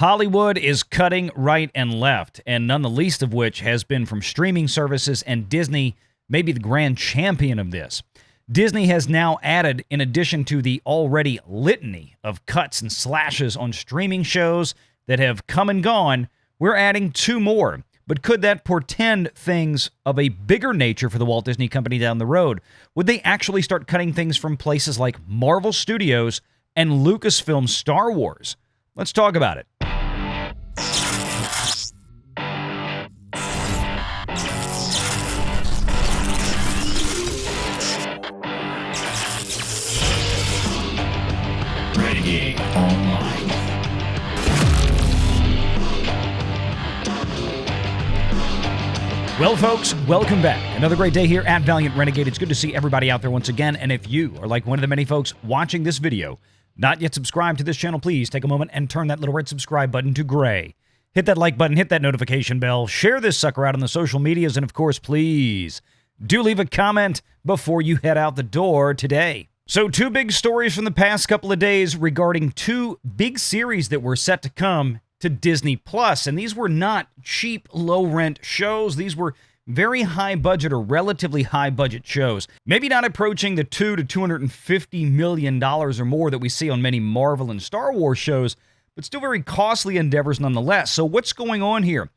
Hollywood is cutting right and left, and none the least of which has been from streaming services, and Disney may be the grand champion of this. Disney has now added, in addition to the already litany of cuts and slashes on streaming shows that have come and gone, we're adding 2 more. But could that portend things of a bigger nature for the Walt Disney Company down the road? Would they actually start cutting things from places like Marvel Studios and Lucasfilm Star Wars? Let's talk about it. Renegade Online. Well, folks, welcome back. Another great day here at Valiant Renegade. It's good to see everybody out there once again. And if you are like one of the many folks watching this video, not yet subscribed to this channel, please take a moment and turn that little red subscribe button to gray. Hit that like button, hit that notification bell, share this sucker out on the social medias, and of course, please do leave a comment before you head out the door today. So 2 big stories from the past couple of days regarding 2 big series that were set to come to Disney Plus, and these were not cheap, low-rent shows. These were very high-budget or relatively high-budget shows. Maybe not approaching the $200 to $250 million or more that we see on many Marvel and Star Wars shows, but still very costly endeavors nonetheless. So what's going on here?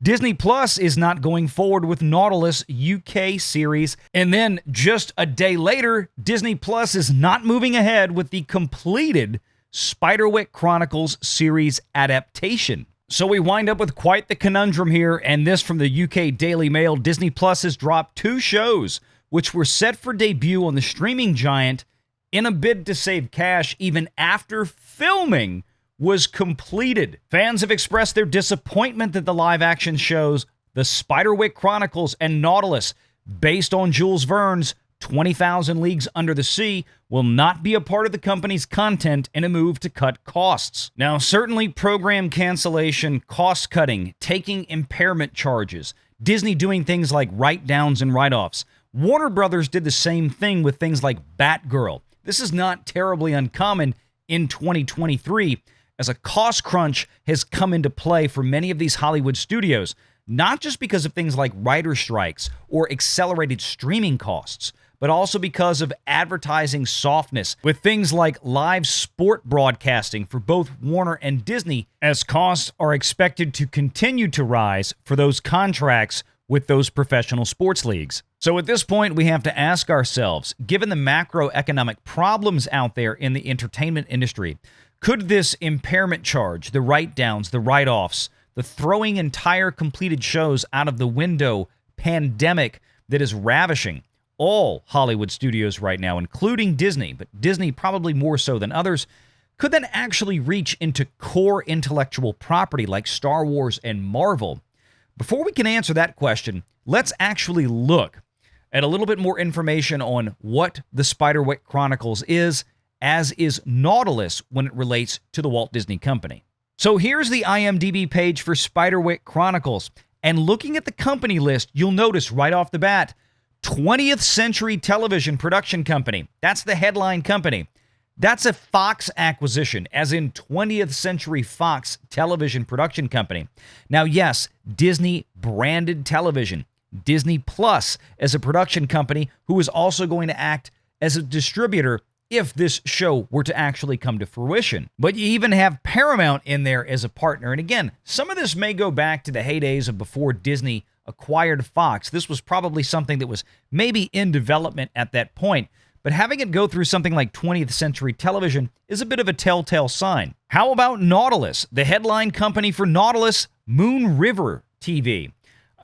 Disney Plus is not going forward with Nautilus UK series, and then just a day later, Disney Plus is not moving ahead with the completed Spiderwick Chronicles series adaptation. So we wind up with quite the conundrum here, and this from the UK Daily Mail. Disney Plus has dropped 2 shows which were set for debut on the streaming giant in a bid to save cash even after filming was completed. Fans have expressed their disappointment that the live-action shows, the Spiderwick Chronicles and Nautilus, based on Jules Verne's 20,000 Leagues Under the Sea, will not be a part of the company's content in a move to cut costs. Now, certainly program cancellation, cost cutting, taking impairment charges, Disney doing things like write-downs and write-offs. Warner Brothers did the same thing with things like Batgirl. This is not terribly uncommon in 2023, as a cost crunch has come into play for many of these Hollywood studios, not just because of things like writer strikes or accelerated streaming costs, but also because of advertising softness with things like live sport broadcasting for both Warner and Disney, as costs are expected to continue to rise for those contracts with those professional sports leagues. So at this point, we have to ask ourselves, given the macroeconomic problems out there in the entertainment industry, could this impairment charge, the write-downs, the write-offs, the throwing entire completed shows out of the window pandemic that is ravishing all Hollywood studios right now, including Disney, but Disney probably more so than others, could then actually reach into core intellectual property like Star Wars and Marvel? Before we can answer that question, let's actually look at a little bit more information on what the Spiderwick Chronicles is, as is Nautilus when it relates to the Walt Disney Company. So here's the IMDb page for Spiderwick Chronicles, and looking at the company list, you'll notice right off the bat, 20th Century Television Production Company. That's the headline company. That's a Fox acquisition, as in 20th Century Fox Television Production Company. Now, yes, Disney branded television. Disney Plus as a production company who is also going to act as a distributor if this show were to actually come to fruition. But you even have Paramount in there as a partner. And again, some of this may go back to the heydays of before Disney acquired Fox. This was probably something that was maybe in development at that point, but having it go through something like 20th Century Television is a bit of a telltale sign. How about Nautilus? The headline company for Nautilus, Moon River TV.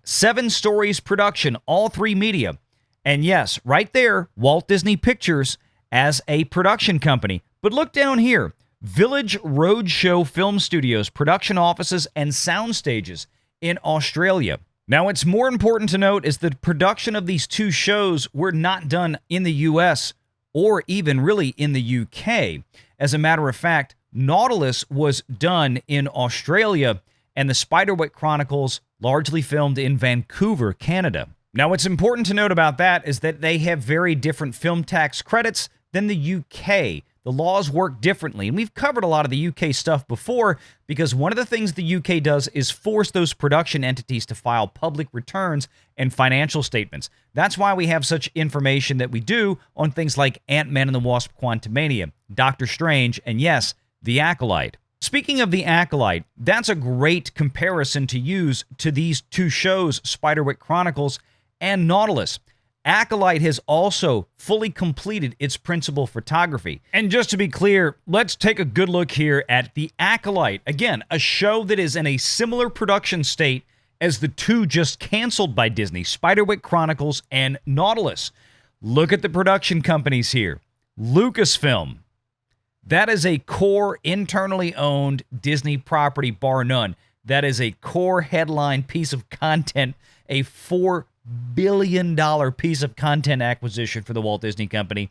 7 Stories Production, all 3 media. And yes, right there, Walt Disney Pictures as a production company. But look down here, Village Roadshow Film Studios, production offices and sound stages in Australia. Now, what's more important to note is the production of these 2 shows were not done in the US or even really in the UK. As a matter of fact, Nautilus was done in Australia, and the Spiderwick Chronicles largely filmed in Vancouver, Canada. Now, what's important to note about that is that they have very different film tax credits than the UK. the laws work differently. And we've covered a lot of the UK stuff before because one of the things the UK does is force those production entities to file public returns and financial statements. That's why we have such information that we do on things like Ant-Man and the Wasp: Quantumania, Doctor Strange, and yes, The Acolyte. Speaking of The Acolyte, that's a great comparison to use to these two shows, Spiderwick Chronicles and Nautilus. Acolyte has also fully completed its principal photography. And just to be clear, let's take a good look here at The Acolyte. Again, a show that is in a similar production state as the two just canceled by Disney, Spiderwick Chronicles and Nautilus. Look at the production companies here. Lucasfilm. That is a core internally owned Disney property, bar none. That is a core headline piece of content, a $4 billion piece of content acquisition for the Walt Disney Company.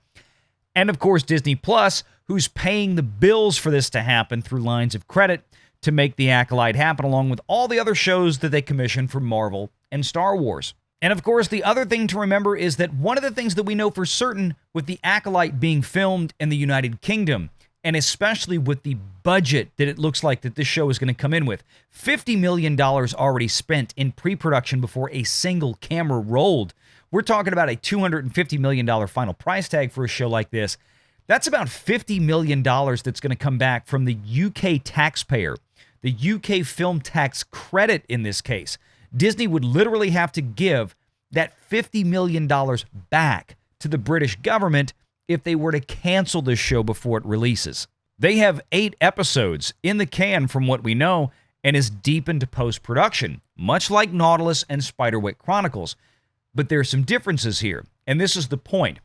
And of course, Disney Plus, who's paying the bills for this to happen through lines of credit to make The Acolyte happen, along with all the other shows that they commission for Marvel and Star Wars. And of course, the other thing to remember is that one of the things that we know for certain with The Acolyte being filmed in the United Kingdom, and especially with the budget that it looks like that this show is going to come in with, $50 million already spent in pre-production before a single camera rolled. We're talking about a $250 million final price tag for a show like this. That's about $50 million that's going to come back from the UK taxpayer, the UK film tax credit in this case. Disney would literally have to give that $50 million back to the British government if they were to cancel this show before it releases. They have 8 episodes in the can from what we know and is deep into post-production, much like Nautilus and Spiderwick Chronicles. But there are some differences here, and this is the point.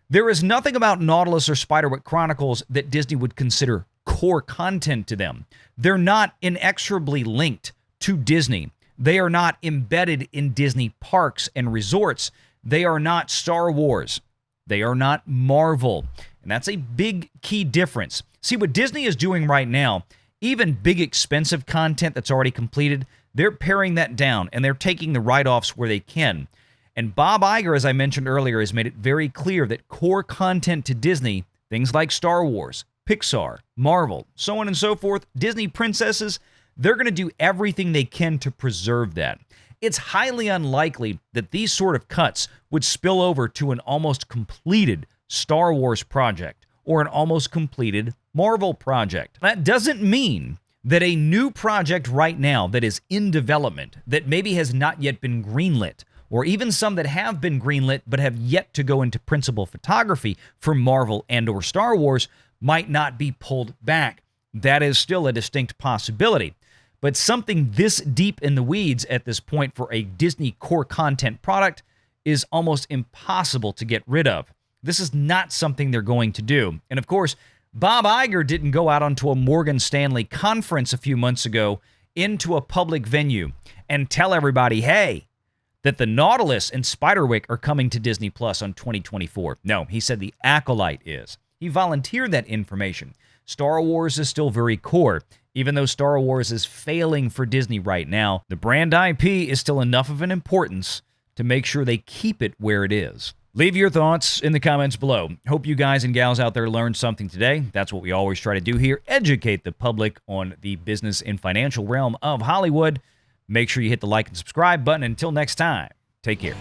There is nothing about Nautilus or Spiderwick Chronicles that Disney would consider core content to them. They're not inexorably linked to Disney. They are not embedded in Disney parks and resorts. They are not Star Wars. They are not Marvel. And that's a big key difference. See, what Disney is doing right now, even big expensive content that's already completed, they're paring that down and they're taking the write-offs where they can. And Bob Iger, as I mentioned earlier, has made it very clear that core content to Disney, things like Star Wars, Pixar, Marvel, so on and so forth, Disney princesses, they're going to do everything they can to preserve that. It's highly unlikely that these sort of cuts would spill over to an almost completed Star Wars project or an almost completed Marvel project. That doesn't mean that a new project right now that is in development, that maybe has not yet been greenlit, or even some that have been greenlit but have yet to go into principal photography for Marvel and or Star Wars, might not be pulled back. That is still a distinct possibility. But something this deep in the weeds at this point for a Disney core content product is almost impossible to get rid of. This is not something they're going to do. And of course, Bob Iger didn't go out onto a Morgan Stanley conference a few months ago into a public venue and tell everybody, hey, that the Nautilus and Spiderwick are coming to Disney Plus on 2024. No, he said The Acolyte is. He volunteered that information. Star Wars is still very core. Even though Star Wars is failing for Disney right now, the brand IP is still enough of an importance to make sure they keep it where it is. Leave your thoughts in the comments below. Hope you guys and gals out there learned something today. That's what we always try to do here, educate the public on the business and financial realm of Hollywood. Make sure you hit the like and subscribe button. Until next time, take care.